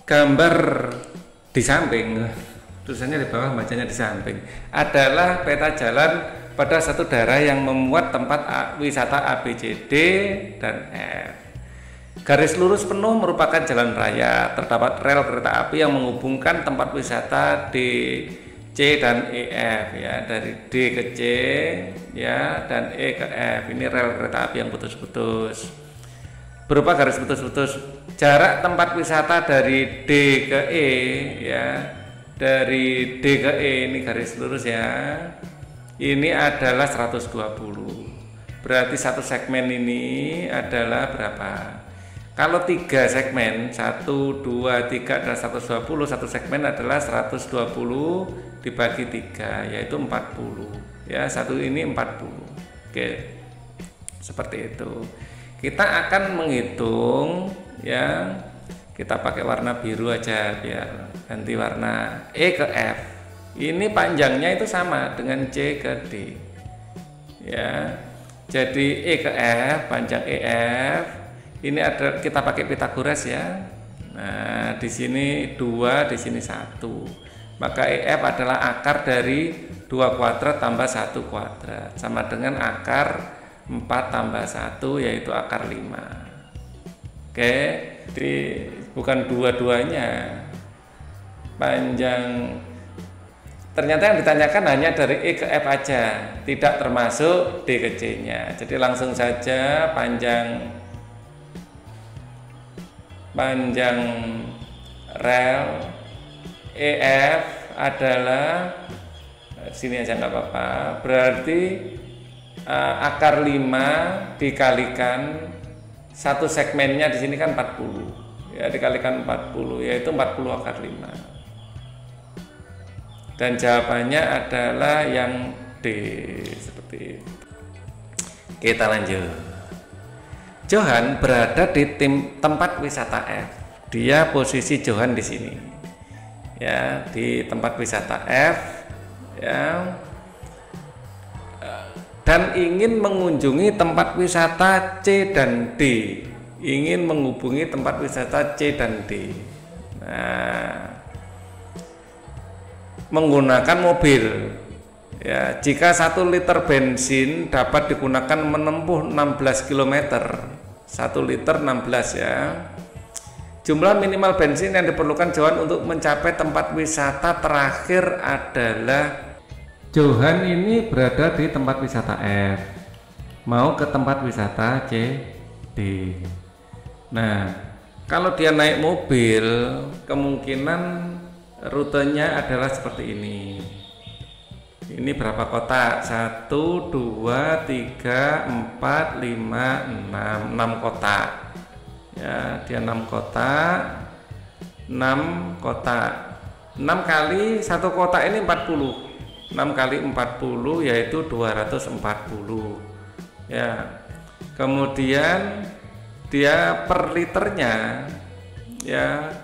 gambar di samping, tulisannya di bawah, bacanya di samping, adalah peta jalan pada satu daerah yang memuat tempat wisata A, B, C, D, dan F. Garis lurus penuh merupakan jalan raya. Terdapat rel kereta api yang menghubungkan tempat wisata D, C, dan E, F, ya, dari D ke C, ya, dan E ke F. Ini rel kereta api yang putus-putus, berupa garis putus-putus. Jarak tempat wisata dari D ke E, ya, dari D ke E, ini garis lurus ya, ini adalah 120. Berarti satu segmen ini adalah berapa? Kalau 3 segmen, 1, 2, 3 adalah 120, satu segmen adalah 120 dibagi 3, yaitu 40. Ya, satu ini 40. Oke, seperti itu. Kita akan menghitung, ya, kita pakai warna biru aja biar ganti warna. E ke F, ini panjangnya itu sama dengan C ke D, ya. Jadi E ke F, panjang EF ini ada, kita pakai Pythagoras ya. Nah, di sini 2, di sini 1. Maka EF adalah akar dari 2 kuadrat tambah 1 kuadrat, sama dengan akar 4 tambah 1, yaitu akar 5. Oke, jadi bukan dua-duanya. Panjang, ternyata yang ditanyakan hanya dari E ke F aja, tidak termasuk D ke C nya. Jadi langsung saja panjang rel EF adalah sini aja nggak apa-apa, berarti akar 5 dikalikan satu segmennya di sini kan 40, ya, dikalikan 40, yaitu 40 akar 5, dan jawabannya adalah yang D, seperti itu. Kita lanjut. Johan berada di tempat wisata F. Dia posisi Johan di sini, ya, di tempat wisata F, ya, dan ingin mengunjungi tempat wisata C dan D. Ingin menghubungi tempat wisata C dan D. Nah, menggunakan mobil. Ya, jika 1 liter bensin dapat digunakan menempuh 16 km, 1 liter 16 ya. Jumlah minimal bensin yang diperlukan Johan untuk mencapai tempat wisata terakhir adalah, Johan ini berada di tempat wisata F, mau ke tempat wisata C, D. Nah, kalau dia naik mobil, kemungkinan rutenya adalah seperti ini. Ini berapa kotak? 1, 2, 3, 4, 5, 6 kotak. Ya, dia 6 kotak. 6 kotak. 6 kali 1 kotak ini 40. 6 kali 40 yaitu 240. Ya. Kemudian dia per liternya, ya,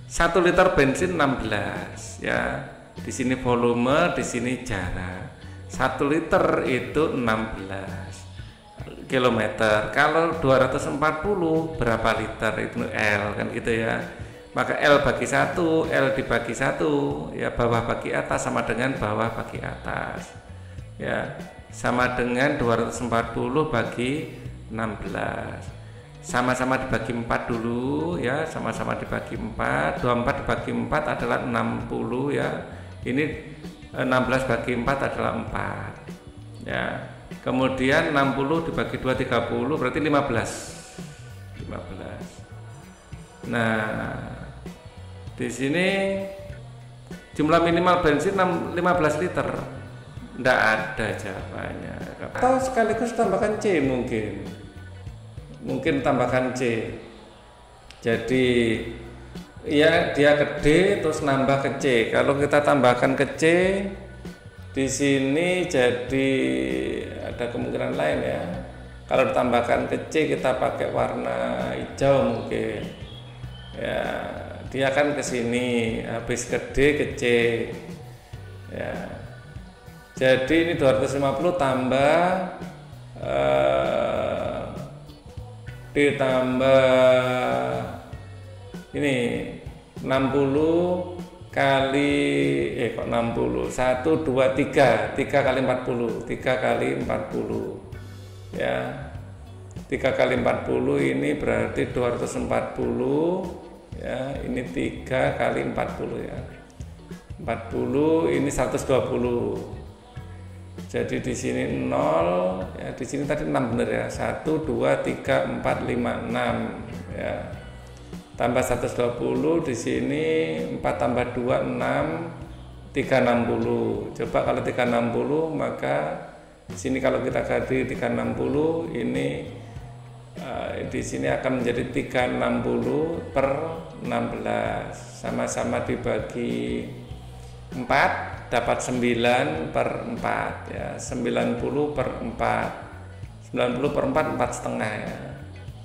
1 liter bensin 16, ya. Di sini volume, di sini jarak. 1 liter itu 16 km. Kalau 240 berapa liter? Itu L kan gitu ya. Maka L bagi 1, L dibagi 1, ya, bawah bagi atas sama dengan bawah bagi atas. Ya, sama dengan 240 bagi 16. Sama-sama dibagi 4 dulu ya, sama-sama dibagi 4. 24 dibagi 4 adalah 60 ya. Ini 16 bagi 4 adalah 4. Ya. Kemudian 60 dibagi 2 30 berarti 15. 15. Nah, di sini jumlah minimal bensin 15 liter. Enggak ada jawabannya. Atau sekaligus tambahkan C mungkin. Mungkin tambahkan C. Jadi ya, dia ke D terus nambah ke C. Kalau kita tambahkan ke C di sini, jadi ada kemungkinan lain ya. Kalau ditambahkan ke C kita pakai warna hijau mungkin. Ya, dia kan ke sini, habis ke D ke C. Ya. Jadi ini 250 tambah ditambah ini 60 kali kok 60, 1 2 3 kali 40, 3 kali 40 ya, 3 kali 40 ini berarti 240 ya, ini 3 kali 40 ya, 40 ini 120. Jadi di sini 0 ya, di sini tadi 6 bener ya, 1 2 3 4 5 6 ya, tambah 120, di sini 4 tambah 2 6, 360. Coba kalau 360 maka di sini kalau kita ganti 360 ini di sini akan menjadi 360 per 16, sama-sama dibagi 4 dapat 9 per 4 ya, 90 per 4, 90 per 4 4 setengah ya,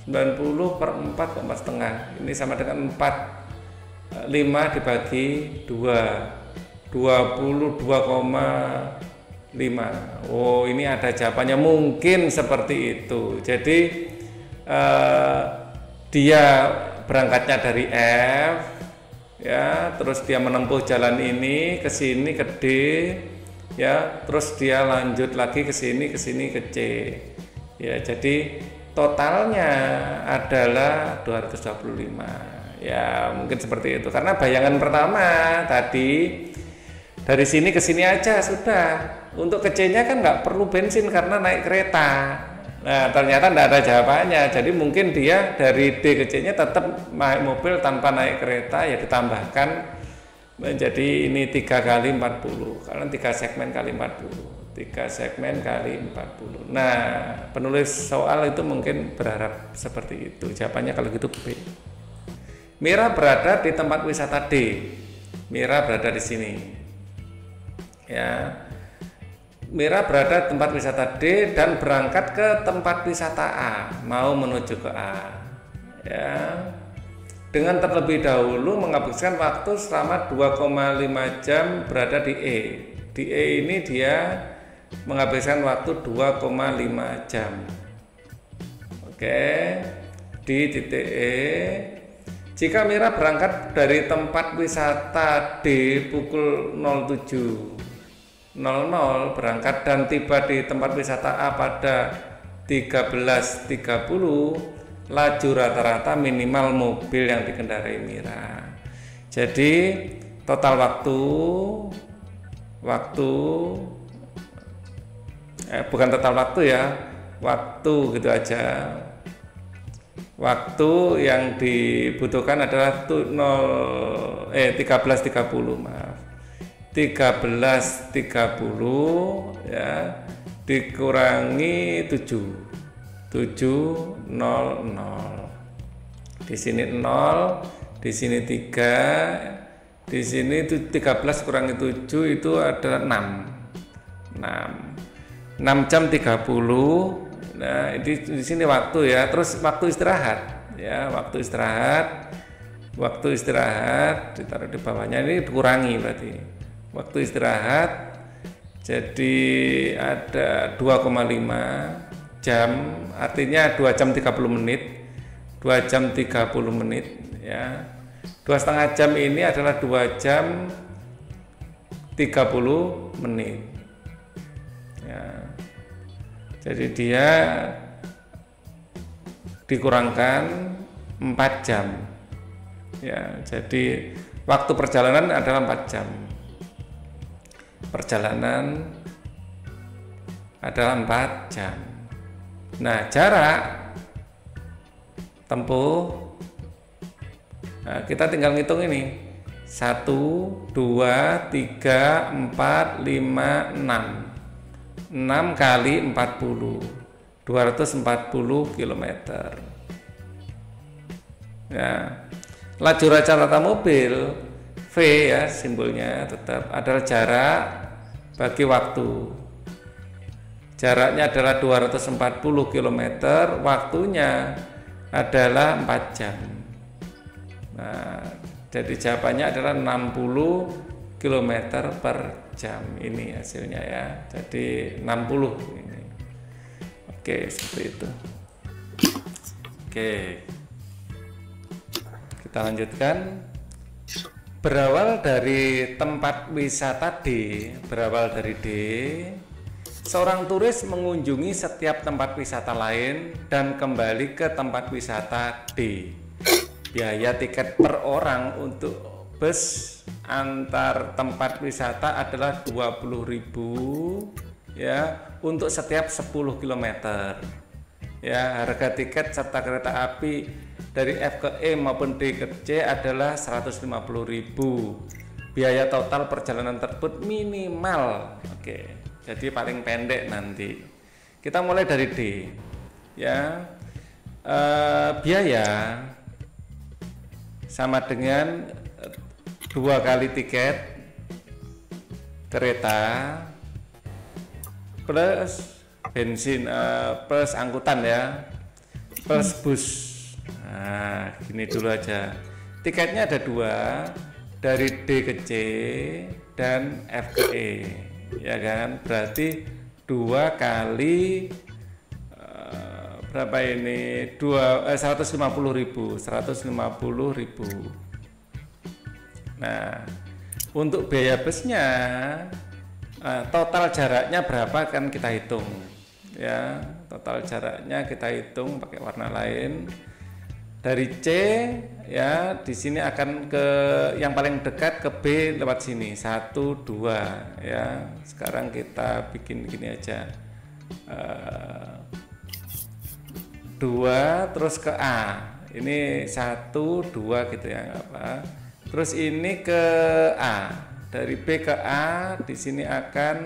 90 per 4 4 setengah, ini sama dengan 5 dibagi 2, 22,5. Oh, ini ada jawabannya, mungkin seperti itu. Jadi dia berangkatnya dari F ya, terus dia menempuh jalan ini ke sini ke D ya, terus dia lanjut lagi ke sini ke C ya, jadi totalnya adalah 225 ya, mungkin seperti itu. Karena bayangan pertama tadi dari sini ke sini aja sudah, untuk ke C nya kan nggak perlu bensin karena naik kereta. Nah, ternyata tidak ada jawabannya. Jadi mungkin dia dari D ke C nya tetap naik mobil tanpa naik kereta, ya ditambahkan menjadi ini 3 kali 40, karena 3 segmen kali 40, 3 segmen kali 40. Nah, penulis soal itu mungkin berharap seperti itu. Jawabannya kalau gitu B. Mira berada di tempat wisata D. Mira berada di sini ya, Mira berada di tempat wisata D dan berangkat ke tempat wisata A, mau menuju ke A ya, dengan terlebih dahulu menghabiskan waktu selama 2,5 jam berada di E. Di E ini dia menghabiskan waktu 2,5 jam. Oke, di titik E, jika Mira berangkat dari tempat wisata D pukul 07.00 berangkat dan tiba di tempat wisata A pada 13.30, laju rata-rata minimal mobil yang dikendarai Mira. Jadi total bukan total waktu ya, waktu gitu aja. Waktu yang dibutuhkan adalah 13.30, maaf. 13.30 ya dikurangi 7.00. Di sini 0, di sini 3, di sini 13 kurangi 7 itu adalah 6 jam 30. Nah, di sini waktu ya. Terus waktu istirahat ya, waktu istirahat ditaruh di bawahnya, ini dikurangi berarti waktu istirahat, jadi ada 2,5 jam, artinya 2 jam 30 menit, 2 jam 30 menit ya. 2,5 jam ini adalah 2 jam 30 menit ya. Jadi dia dikurangkan 4 jam ya, jadi waktu perjalanan adalah 4 jam. Perjalanan adalah 4 jam. Nah, jarak tempuh, nah, kita tinggal ngitung ini 1, 2, 3, 4, 5, 6 kali 40, 240 km ya. Laju rata-rata mobil V ya, simbolnya tetap adalah jarak bagi waktu. Jaraknya adalah 240 km, waktunya adalah 4 jam. Nah, jadi jawabannya adalah 60 km per jam, ini hasilnya ya. Jadi 60 ini. Oke, seperti itu. Oke. Kita lanjutkan. Berawal dari tempat wisata D, berawal dari D, seorang turis mengunjungi setiap tempat wisata lain dan kembali ke tempat wisata D. Biaya tiket per orang untuk bus antar tempat wisata adalah 20.000 ya untuk setiap 10 km. Ya, harga tiket serta kereta api dari F ke E maupun D ke C adalah 150.000. Biaya total perjalanan tersebut minimal. Oke, jadi paling pendek nanti. Kita mulai dari D. Ya, biaya sama dengan 2 kali tiket kereta plus bensin plus angkutan ya, plus bus. Nah, gini dulu aja. Tiketnya ada 2, dari D ke C dan F ke E, ya kan? Berarti 2 kali berapa ini? 150.000. Nah, untuk biaya busnya total jaraknya berapa kan kita hitung ya, total jaraknya kita hitung pakai warna lain. Dari C ya, di sini akan ke yang paling dekat ke B lewat sini 1 2 ya. Sekarang kita bikin gini aja, 2 terus ke A, ini 1 2 gitu ya, nggak apa. Terus ini ke A, dari B ke A di sini akan,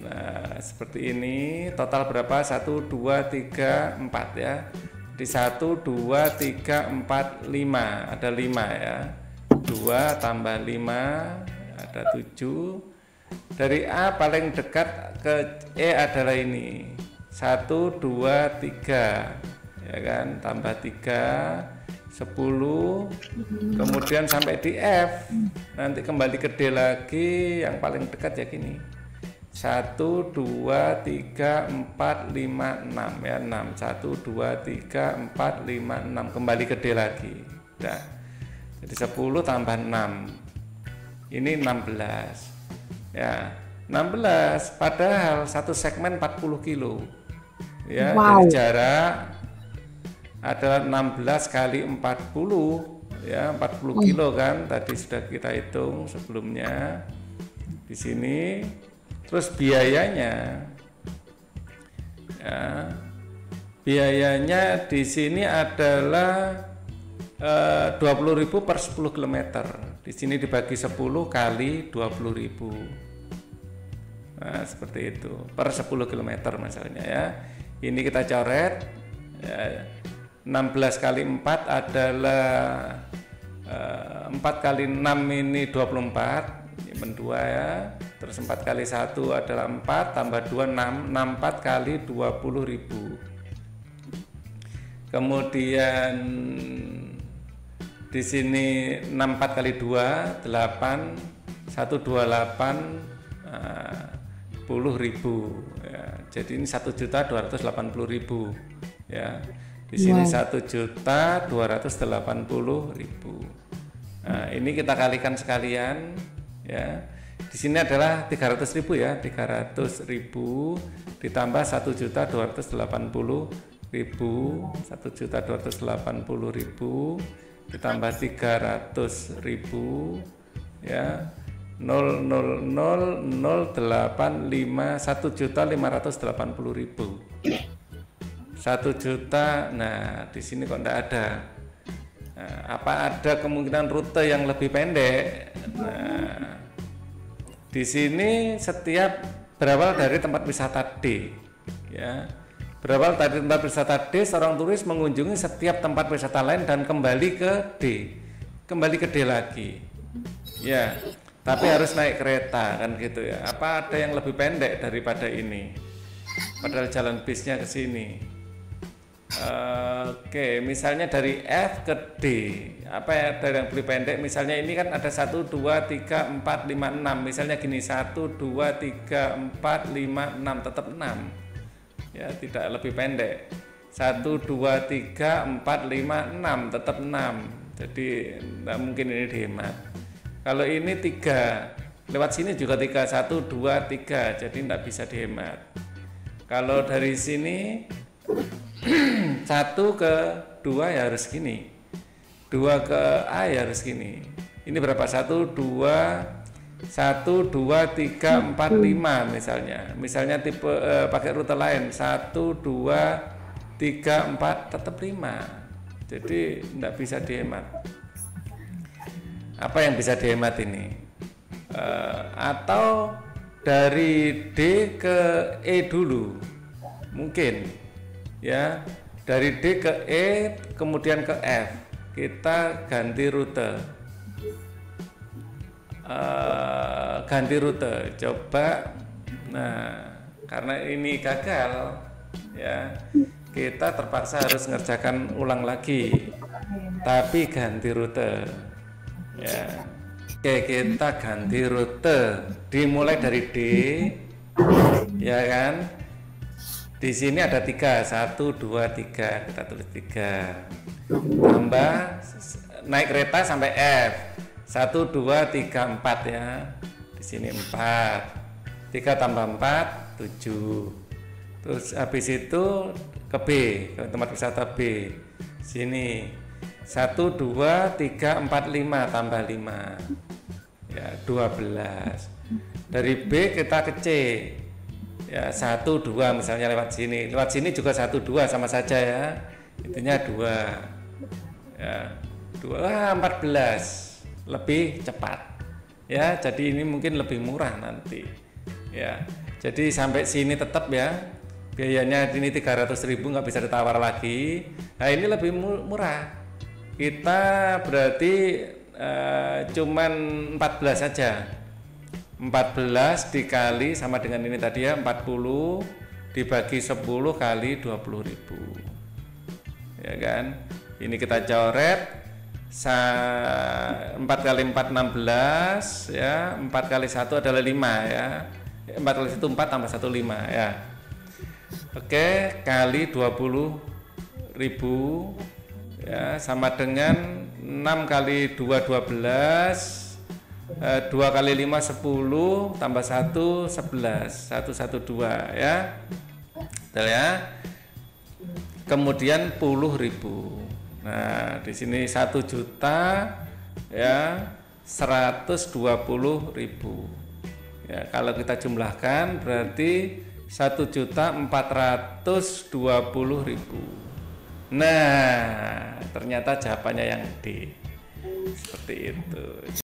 nah seperti ini. Total berapa? 1 2 3 4 ya. Di 1 2 3 4 5 ada 5 ya. 2 tambah 5 ada 7. Dari A paling dekat ke E adalah ini 1 2 3 ya kan, tambah 3 10, kemudian sampai di F, nanti kembali ke D lagi, yang paling dekat ya gini 1 2 3 4 5 6 ya, 6 1 2 3 4 5 6, kembali ke D lagi. Nah, jadi 10 tambah 6 ini 16 ya, 16 padahal satu segmen 40 kilo ya. Wow. Jadi jarak adalah 16 kali 40 ya, 40 kilo kan, tadi sudah kita hitung sebelumnya di sini. Terus biayanya ya, biayanya di sini adalah 20.000 per 10 km. Di sini dibagi 10 kali 20.000. Nah, seperti itu per 10 km misalnya ya. Ini kita coret ya. 16 kali 4 adalah 4 kali 6 ini 24, ini 2 ya. Terus 4 kali 1 adalah 4 tambah 2 6, 64 kali 20.000. Kemudian di sini 64 kali 2 8, 128 10.000 ya. Jadi ini 1.280.000 ya. Di sini 1.280.000. Nah, ini kita kalikan sekalian ya. Di sini adalah 300.000 ya, 300.000 ditambah 1.280.000, 1.280.000 ditambah 300.000 ya, 0,00085, 1.580.000. 1 juta. Nah, di sini kok enggak ada. Nah, apa ada kemungkinan rute yang lebih pendek? Nah, di sini setiap berawal dari tempat wisata D ya. Berawal dari tempat wisata D, seorang turis mengunjungi setiap tempat wisata lain dan kembali ke D. Kembali ke D lagi. Ya, tapi harus naik kereta kan gitu ya. Apa ada yang lebih pendek daripada ini? Padahal jalan bisnya ke sini. Oke, misalnya dari F ke D, apa ya dari yang lebih pendek? Misalnya ini kan ada 1 2 3 4 5 6. Misalnya gini 1 2 3 4 5 6, tetap 6. Ya, tidak lebih pendek. 1 2 3 4 5 6, tetap 6. jadi tidak mungkin ini dihemat. Kalau ini 3 lewat sini juga 3, 1, 2, 3, jadi tidak bisa dihemat. Kalau dari sini 1 ke 2 ya harus gini, 2 ke A ya harus gini. Ini berapa? 1, 2, 3, 4, 5 misalnya tipe pakai rute lain 1, 2, 3, 4 tetap 5, jadi tidak bisa dihemat. Apa yang bisa dihemat ini? Atau dari D ke E dulu mungkin ya, dari D ke E kemudian ke F, kita ganti rute. Coba. Nah, karena ini gagal ya, kita terpaksa harus ngerjakan ulang lagi, tapi ganti rute ya. Oke, kita ganti rute, dimulai dari D ya kan. Di sini ada 3, 1, 2, 3, kita tulis 3, tambah naik kereta sampai F, 1, 2, 3, 4 ya. Di sini 4, 3 tambah 4, 7. Terus habis itu ke B, ke tempat wisata B. Sini 1, 2, 3, 4, 5 tambah 5 ya, 12. Dari B kita ke C ya, 1, 2 misalnya lewat sini juga 1, 2 sama saja ya, intinya 2 ya, 14 lebih cepat ya, jadi ini mungkin lebih murah nanti ya. Jadi sampai sini tetap ya, biayanya ini 300.000, nggak bisa ditawar lagi. Nah ini lebih murah, kita berarti cuman 14 saja. 14 dikali sama dengan ini tadi ya, 40 dibagi 10 kali 20.000 ya kan. Ini kita coret 4 kali 4 16 ya, 4 kali 1 adalah 5 ya, 4 kali 1 4 tambah 1 5 ya. Oke, kali 20.000 ya, sama dengan 6 kali 2 12, 2 kali 5 10, tambah 1 11, 112 ya. Betul ya. Kemudian 10.000. Nah, di sini 1 juta ya, 120.000. Ya, kalau kita jumlahkan berarti 1.420.000. Nah, ternyata jawabannya yang D. Seperti itu.